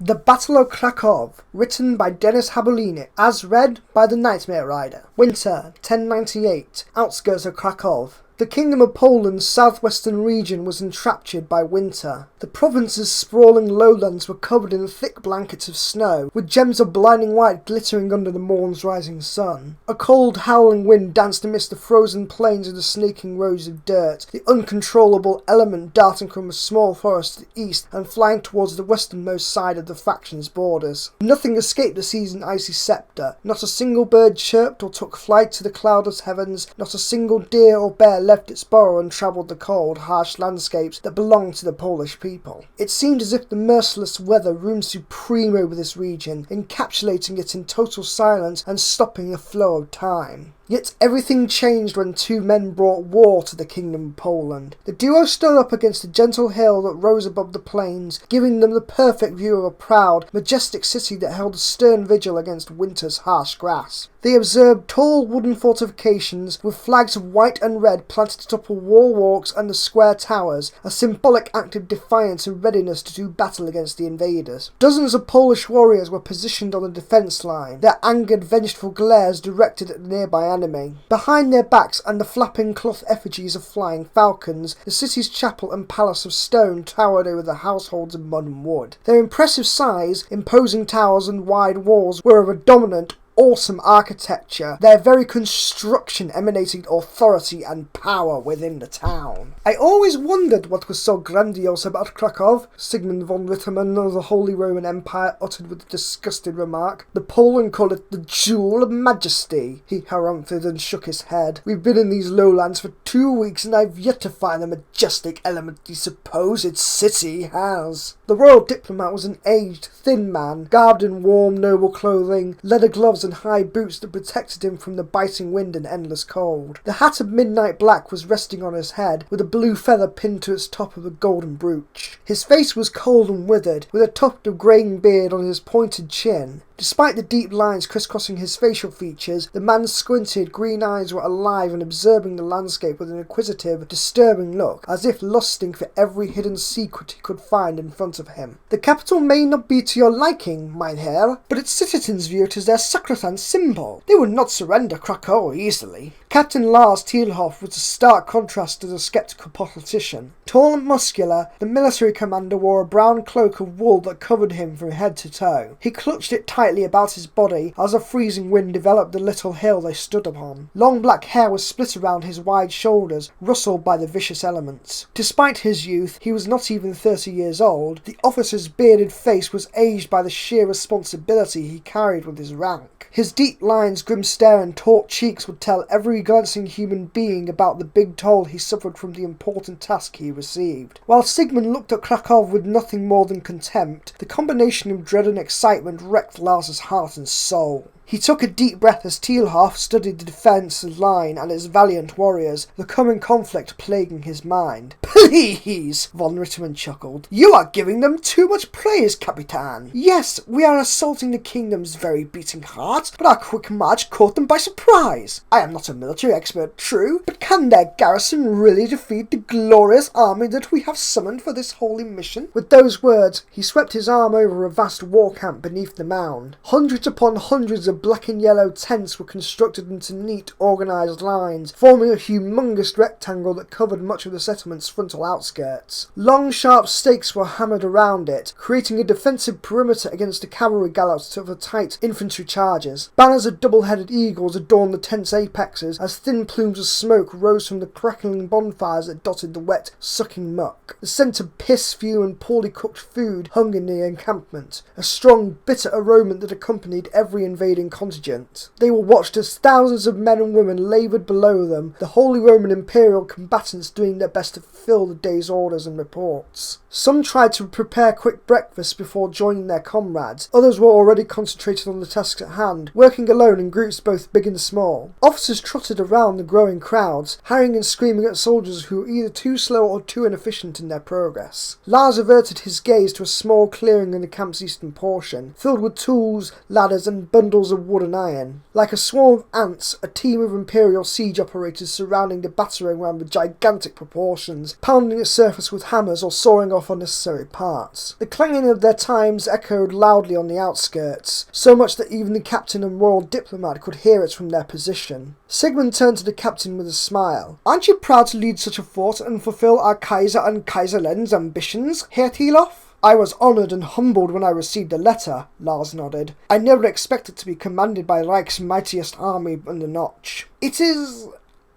The Battle of Krakov, written by Denis Habolini, as read by the Nightmare Rider. Winter, 1098, outskirts of Krakov. The Kingdom of Poland's southwestern region was enraptured by winter. The province's sprawling lowlands were covered in thick blankets of snow, with gems of blinding white glittering under the morn's rising sun. A cold, howling wind danced amidst the frozen plains of the snaking roads of dirt, the uncontrollable element darting from a small forest to the east and flying towards the westernmost side of the faction's borders. Nothing escaped the sea's icy sceptre. Not a single bird chirped or took flight to the cloudless heavens, not a single deer or bear left its burrow and travelled the cold, harsh landscapes that belonged to the Polish people. It seemed as if the merciless weather reigned supreme over this region, encapsulating it in total silence and stopping the flow of time. Yet everything changed when two men brought war to the Kingdom of Poland. The duo stood up against a gentle hill that rose above the plains, giving them the perfect view of a proud, majestic city that held a stern vigil against winter's harsh grasp. They observed tall wooden fortifications with flags of white and red planted atop the wall walks and the square towers, a symbolic act of defiance and readiness to do battle against the invaders. Dozens of Polish warriors were positioned on the defence line, their angered, vengeful glares directed at the nearby enemy. Behind their backs and the flapping cloth effigies of flying falcons, the city's chapel and palace of stone towered over the households of mud and wood. Their impressive size, imposing towers and wide walls were of a dominant, awesome architecture, their very construction emanating authority and power within the town. I always wondered what was so grandiose about Krakov, Sigmund von Ritterman of the Holy Roman Empire uttered with a disgusted remark. The Poland call it the Jewel of Majesty. He harumphed and shook his head. We've been in these lowlands for 2 weeks and I've yet to find the majestic element the supposed city has. The royal diplomat was an aged, thin man, garbed in warm, noble clothing, leather gloves and high boots that protected him from the biting wind and endless cold. The hat of midnight black was resting on his head, with a blue feather pinned to its top of a golden brooch. His face was cold and withered, with a tuft of greying beard on his pointed chin. Despite the deep lines crisscrossing his facial features, the man's squinted green eyes were alive and observing the landscape with an inquisitive, disturbing look, as if lusting for every hidden secret he could find in front of him. The capital may not be to your liking, mein Herr, but its citizens view it as their sacrosanct symbol. They would not surrender Krakov easily. Captain Lars Thielhoff was a stark contrast to the sceptical politician. Tall and muscular, the military commander wore a brown cloak of wool that covered him from head to toe. He clutched it tightly about his body as a freezing wind developed the little hill they stood upon. Long black hair was split around his wide shoulders, rustled by the vicious elements. Despite his youth, he was not even 30 years old. The officer's bearded face was aged by the sheer responsibility he carried with his rank. His deep lines, grim stare and taut cheeks would tell every glancing human being about the big toll he suffered from the important task he received. While Sigmund looked at Krakov with nothing more than contempt, the combination of dread and excitement wrecked Lars's heart and soul. He took a deep breath as Thielhoff studied the defence line and its valiant warriors, the coming conflict plaguing his mind. "Please," von Ritterman chuckled, "you are giving them too much praise, Capitan. Yes, we are assaulting the kingdom's very beating heart, but our quick march caught them by surprise. I am not a military expert, true, but can their garrison really defeat the glorious army that we have summoned for this holy mission?" With those words, he swept his arm over a vast war camp beneath the mound. Hundreds upon hundreds of black and yellow tents were constructed into neat, organised lines, forming a humongous rectangle that covered much of the settlement's frontal outskirts. Long, sharp stakes were hammered around it, creating a defensive perimeter against the cavalry gallops of the tight infantry charges. Banners of double-headed eagles adorned the tents' apexes as thin plumes of smoke rose from the crackling bonfires that dotted the wet, sucking muck. The scent of piss, fuel and poorly cooked food hung in the encampment, a strong, bitter aroma that accompanied every invading contingent. They were watched as thousands of men and women laboured below them, the Holy Roman Imperial combatants doing their best to fulfill the day's orders and reports. Some tried to prepare quick breakfast before joining their comrades. Others were already concentrated on the tasks at hand, working alone in groups both big and small. Officers trotted around the growing crowds, harrying and screaming at soldiers who were either too slow or too inefficient in their progress. Lars averted his gaze to a small clearing in the camp's eastern portion, filled with tools, ladders and bundles of wood and iron. Like a swarm of ants, a team of Imperial siege operators surrounding the battering ram with gigantic proportions, pounding its surface with hammers or sawing off unnecessary parts. The clanging of their chimes echoed loudly on the outskirts, so much that even the captain and royal diplomat could hear it from their position. Sigmund turned to the captain with a smile. "Aren't you proud to lead such a force and fulfill our Kaiser and Kaiserland's ambitions, Herr Thiloff?" "I was honoured and humbled when I received the letter," Lars nodded. "I never expected to be commanded by Reich's mightiest army under Notch. It is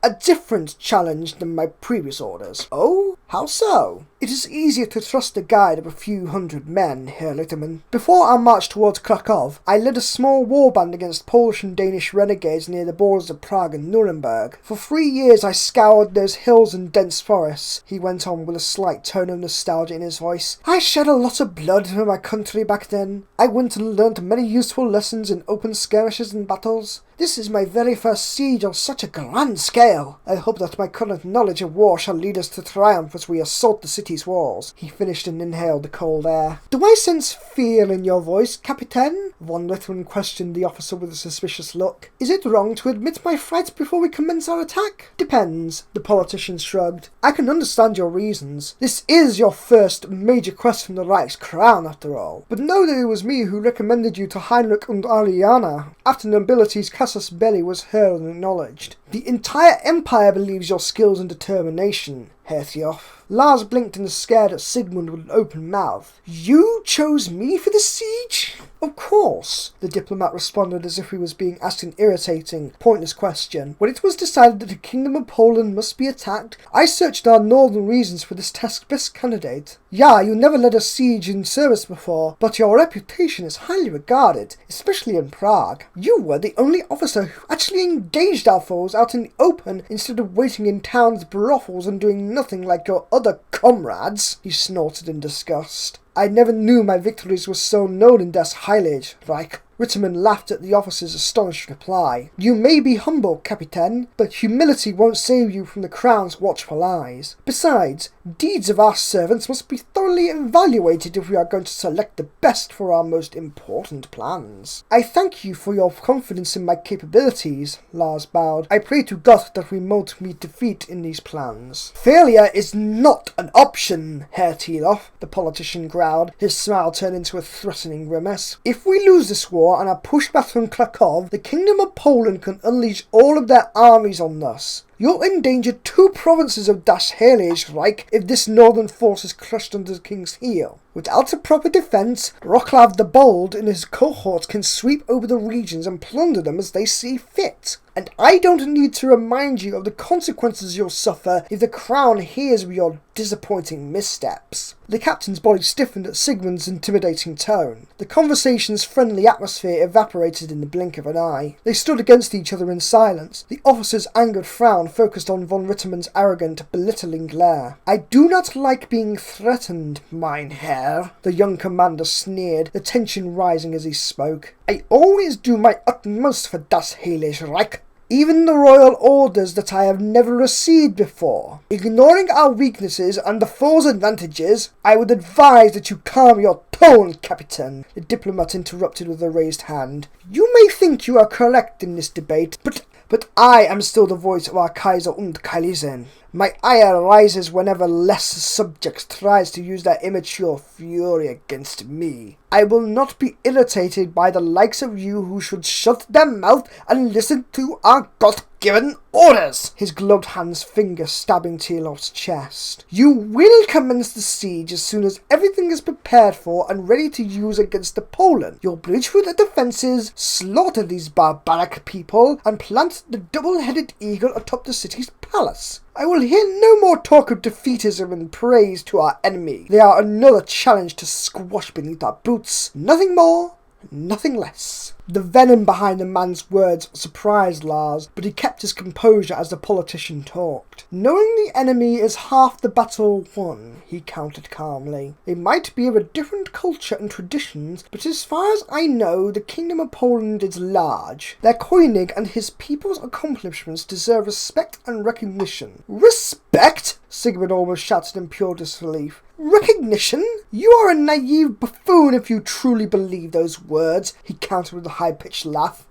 a different challenge than my previous orders." "Oh? How so?" "It is easier to trust a guide of a few hundred men, Herr Litterman. Before our march towards Krakov, I led a small warband against Polish and Danish renegades near the borders of Prague and Nuremberg. For 3 years I scoured those hills and dense forests," he went on with a slight tone of nostalgia in his voice. "I shed a lot of blood for my country back then. I went and learnt many useful lessons in open skirmishes and battles. This is my very first siege on such a grand scale. I hope that my current knowledge of war shall lead us to triumph as we assault the city's walls." He finished and inhaled the cold air. "Do I sense fear in your voice, Captain?" Von Rittmann questioned the officer with a suspicious look. "Is it wrong to admit my fright before we commence our attack?" "Depends," the politician shrugged. "I can understand your reasons. This is your first major quest from the Reich's crown, after all. But know that it was me who recommended you to Heinrich and Ariana after nobility's casus belli was heard and acknowledged. The entire empire believes your skills and determination, Herr Thioff." Lars blinked and stared at Sigmund with an open mouth. "You chose me for the siege?" "Of course," the diplomat responded as if he was being asked an irritating, pointless question. "When it was decided that the Kingdom of Poland must be attacked, I searched our northern regions for this task's best candidate. Yeah, you never led a siege in service before, but your reputation is highly regarded, especially in Prague. You were the only officer who actually engaged our foes out in the open instead of waiting in town's brothels and doing nothing like your other comrades," he snorted in disgust. "I never knew my victories were so known in Das Heilige Reich." Ritterman laughed at the officer's astonished reply. "You may be humble, Captain, but humility won't save you from the Crown's watchful eyes. Besides, deeds of our servants must be thoroughly evaluated if we are going to select the best for our most important plans." "I thank you for your confidence in my capabilities," Lars bowed. "I pray to God that we won't meet defeat in these plans." "Failure is not an option, Herr Thiloff," the politician growled, his smile turned into a threatening grimace. "If we lose this war and are pushed back from Krakov, the Kingdom of Poland can unleash all of their armies on us. You'll endanger 2 provinces of Das Heilige Reich if this northern force is crushed under the king's heel. Without a proper defence, Wroclaw the Bold and his cohorts can sweep over the regions and plunder them as they see fit. And I don't need to remind you of the consequences you'll suffer if the Crown hears of your disappointing missteps." The captain's body stiffened at Sigmund's intimidating tone. The conversation's friendly atmosphere evaporated in the blink of an eye. They stood against each other in silence, the officer's angered frown focused on von Rittermann's arrogant, belittling glare. "I do not like being threatened, mein Herr," the young commander sneered, the tension rising as he spoke. "I always do my utmost for Das Heilige Reich, even the royal orders that I have never received before. Ignoring our weaknesses and the foe's advantages, I would advise that you calm your tone, Captain," the diplomat interrupted with a raised hand. "You may think you are correct in this debate, but I am still the voice of our Kaiser und Kaiserin. My ire rises whenever less subjects tries to use their immature fury against me. I will not be irritated by the likes of you who should shut their mouth and listen to our God-given orders." His gloved hand's finger stabbing Thiloff's chest. "You will commence the siege as soon as everything is prepared for and ready to use against the Poland. You'll breach through the defences, slaughter these barbaric people, and plant the double-headed eagle atop the city's palace. I will hear no more talk of defeatism and praise to our enemy. They are another challenge to squash beneath our boots. Nothing more, nothing less." The venom behind the man's words surprised Lars, but he kept his composure as the politician talked. "Knowing the enemy is half the battle won," he countered calmly. "They might be of a different culture and traditions, but as far as I know, the Kingdom of Poland is large. Their Koenig and his people's accomplishments deserve respect and recognition." "Respect!" Respect? Sigmund almost shouted in pure disbelief. Recognition? You are a naive buffoon if you truly believe those words, he countered with a high-pitched laugh.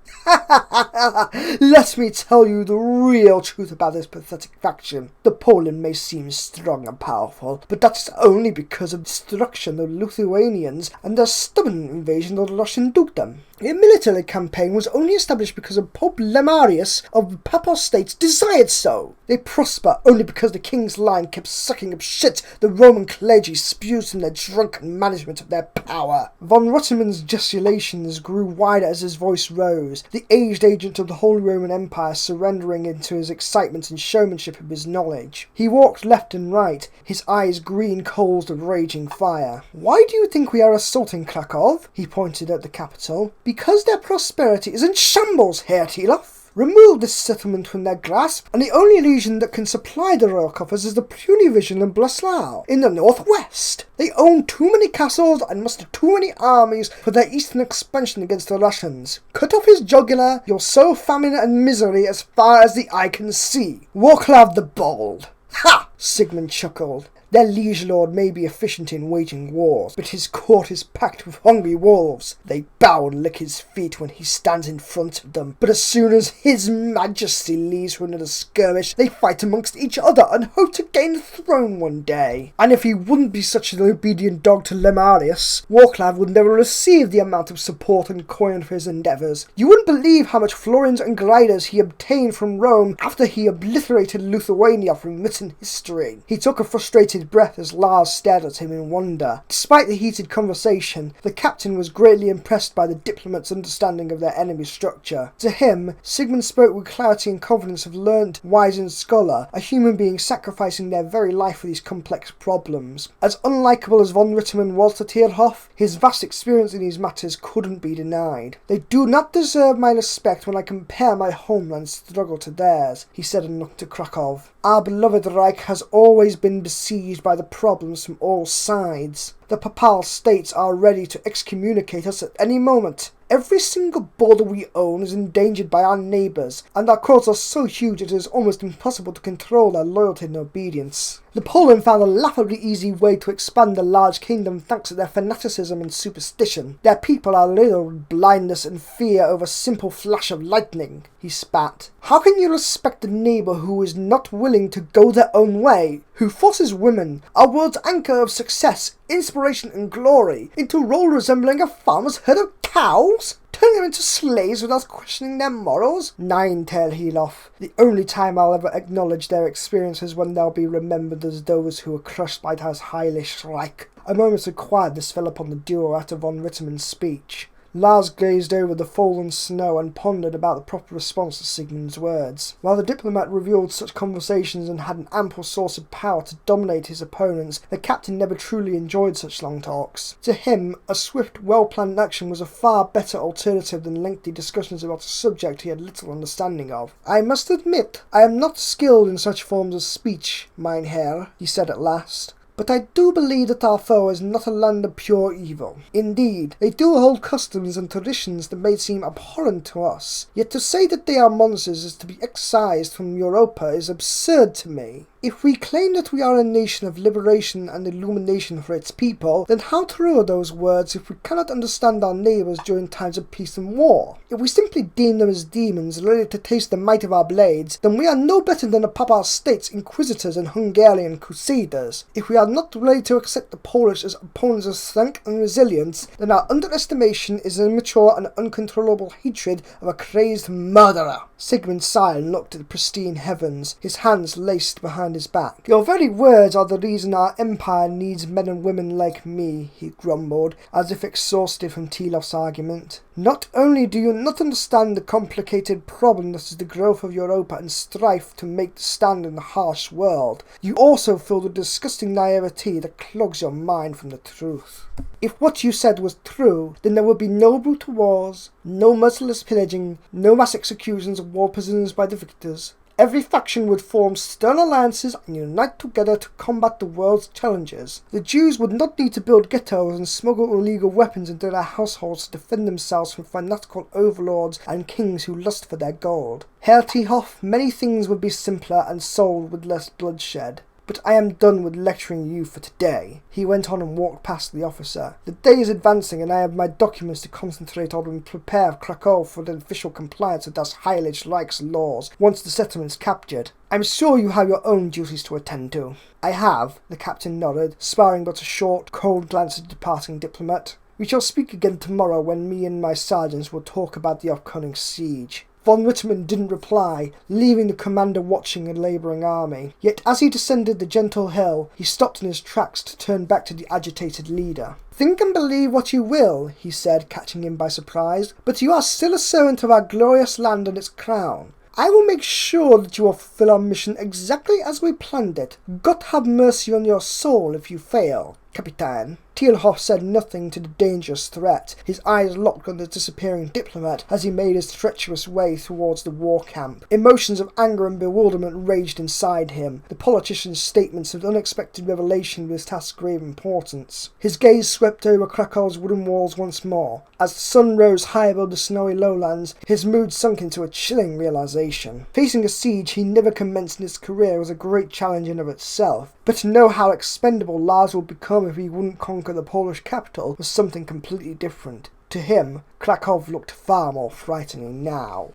Let me tell you the real truth about this pathetic faction. The Poland may seem strong and powerful, but that's only because of the destruction of the Lithuanians and their stubborn invasion of the Russian dukedom. The military campaign was only established because of Pope Lemarius of the Papal States desired so. They prosper only because the king's line kept sucking up shit the Roman clergy spews from their drunken management of their power. Von Ruttemann's gesticulations grew wider as his voice rose, the aged agent of the Holy Roman Empire surrendering into his excitement and showmanship of his knowledge. He walked left and right, his eyes green coals of raging fire. Why do you think we are assaulting Krakov? He pointed at the capital. Because their prosperity is in shambles, Herr Tilof. Remove this settlement from their grasp, and the only region that can supply the royal coffers is the puny region of Breslau, in the northwest. They own too many castles and muster too many armies for their eastern expansion against the Russians. Cut off his jugular, you'll sow famine and misery as far as the eye can see. Warclav the Bold. Ha! Sigmund chuckled. Their liege lord may be efficient in waging wars, but his court is packed with hungry wolves. They bow and lick his feet when he stands in front of them, but as soon as his majesty leaves for another skirmish, they fight amongst each other and hope to gain the throne one day. And if he wouldn't be such an obedient dog to Lemarius, Warclav would never receive the amount of support and coin for his endeavours. You wouldn't believe how much florins and gliders he obtained from Rome after he obliterated Lithuania from written history. He took a frustrated breath as Lars stared at him in wonder. Despite the heated conversation, the captain was greatly impressed by the diplomat's understanding of their enemy's structure. To him, Sigmund spoke with clarity and confidence of learned, wizened scholar, a human being sacrificing their very life for these complex problems. As unlikable as von Ruttemann was to Tierhoff, his vast experience in these matters couldn't be denied. They do not deserve my respect when I compare my homeland's struggle to theirs, he said and looked to Krakov. Our beloved Reich has always been besieged by the problems from all sides. The Papal States are ready to excommunicate us at any moment. Every single border we own is endangered by our neighbours, and our courts are so huge it is almost impossible to control their loyalty and obedience. Napoleon found a laughably easy way to expand the large kingdom thanks to their fanaticism and superstition. Their people are riddled with blindness and fear over a simple flash of lightning, he spat. How can you respect a neighbour who is not willing to go their own way, who forces women, our world's anchor of success, inspiration and glory, into a role resembling a farmer's herd of cows? Turn them into slaves without questioning their morals? Nein, Terhiloff. The only time I'll ever acknowledge their experience is when they'll be remembered as those who were crushed by das Heilige Reich. A moment's of quietness fell upon the duo after von Rittemann's speech. Lars gazed over the fallen snow and pondered about the proper response to Sigmund's words. While the diplomat revealed such conversations and had an ample source of power to dominate his opponents, the captain never truly enjoyed such long talks. To him, a swift, well-planned action was a far better alternative than lengthy discussions about a subject he had little understanding of. I must admit, I am not skilled in such forms of speech, mein Herr, he said at last. But I do believe that our foe is not a land of pure evil. Indeed, they do hold customs and traditions that may seem abhorrent to us. Yet to say that they are monsters is to be excised from Europa is absurd to me. If we claim that we are a nation of liberation and illumination for its people, then how true are those words if we cannot understand our neighbours during times of peace and war? If we simply deem them as demons ready to taste the might of our blades, then we are no better than the Papal States, Inquisitors and Hungarian Crusaders. If we are not ready to accept the Polish as opponents of strength and resilience, then our underestimation is an immature and uncontrollable hatred of a crazed murderer. Sigmund sighed and looked at the pristine heavens, his hands laced behind his back. Your very words are the reason our empire needs men and women like me, he grumbled, as if exhausted from Tilof's argument. Not only do you not understand the complicated problem that is the growth of Europa and strife to make the stand in the harsh world, you also feel the disgusting naivety that clogs your mind from the truth. If what you said was true, then there would be no brutal wars, no merciless pillaging, no mass executions of war prisoners by the victors. Every faction would form stern alliances and unite together to combat the world's challenges. The Jews would not need to build ghettos and smuggle illegal weapons into their households to defend themselves from fanatical overlords and kings who lust for their gold. Herr Tehoff, many things would be simpler and solved with less bloodshed. But I am done with lecturing you for today. He went on and walked past the officer. The day is advancing and I have my documents to concentrate on and prepare Krakov for the official compliance of Das Heilige Reich's laws once the settlement's captured. I'm sure you have your own duties to attend to. I have, the captain nodded, sparing but a short, cold glance at the departing diplomat. We shall speak again tomorrow when me and my sergeants will talk about the upcoming siege. Von Rittmann didn't reply, leaving the commander watching a labouring army. Yet as he descended the gentle hill, he stopped in his tracks to turn back to the agitated leader. Think and believe what you will, he said, catching him by surprise, but you are still a servant of our glorious land and its crown. I will make sure that you will fulfill our mission exactly as we planned it. God have mercy on your soul if you fail, Captain. Teelhoff said nothing to the dangerous threat, his eyes locked on the disappearing diplomat as he made his treacherous way towards the war camp. Emotions of anger and bewilderment raged inside him, the politician's statements of unexpected revelation of his task's grave importance. His gaze swept over Krakow's wooden walls once more. As the sun rose high above the snowy lowlands, his mood sunk into a chilling realization. Facing a siege he never commenced in his career was a great challenge in of itself, but to know how expendable lives would become if he wouldn't conquer the Polish capital was something completely different. To him, Krakov looked far more frightening now.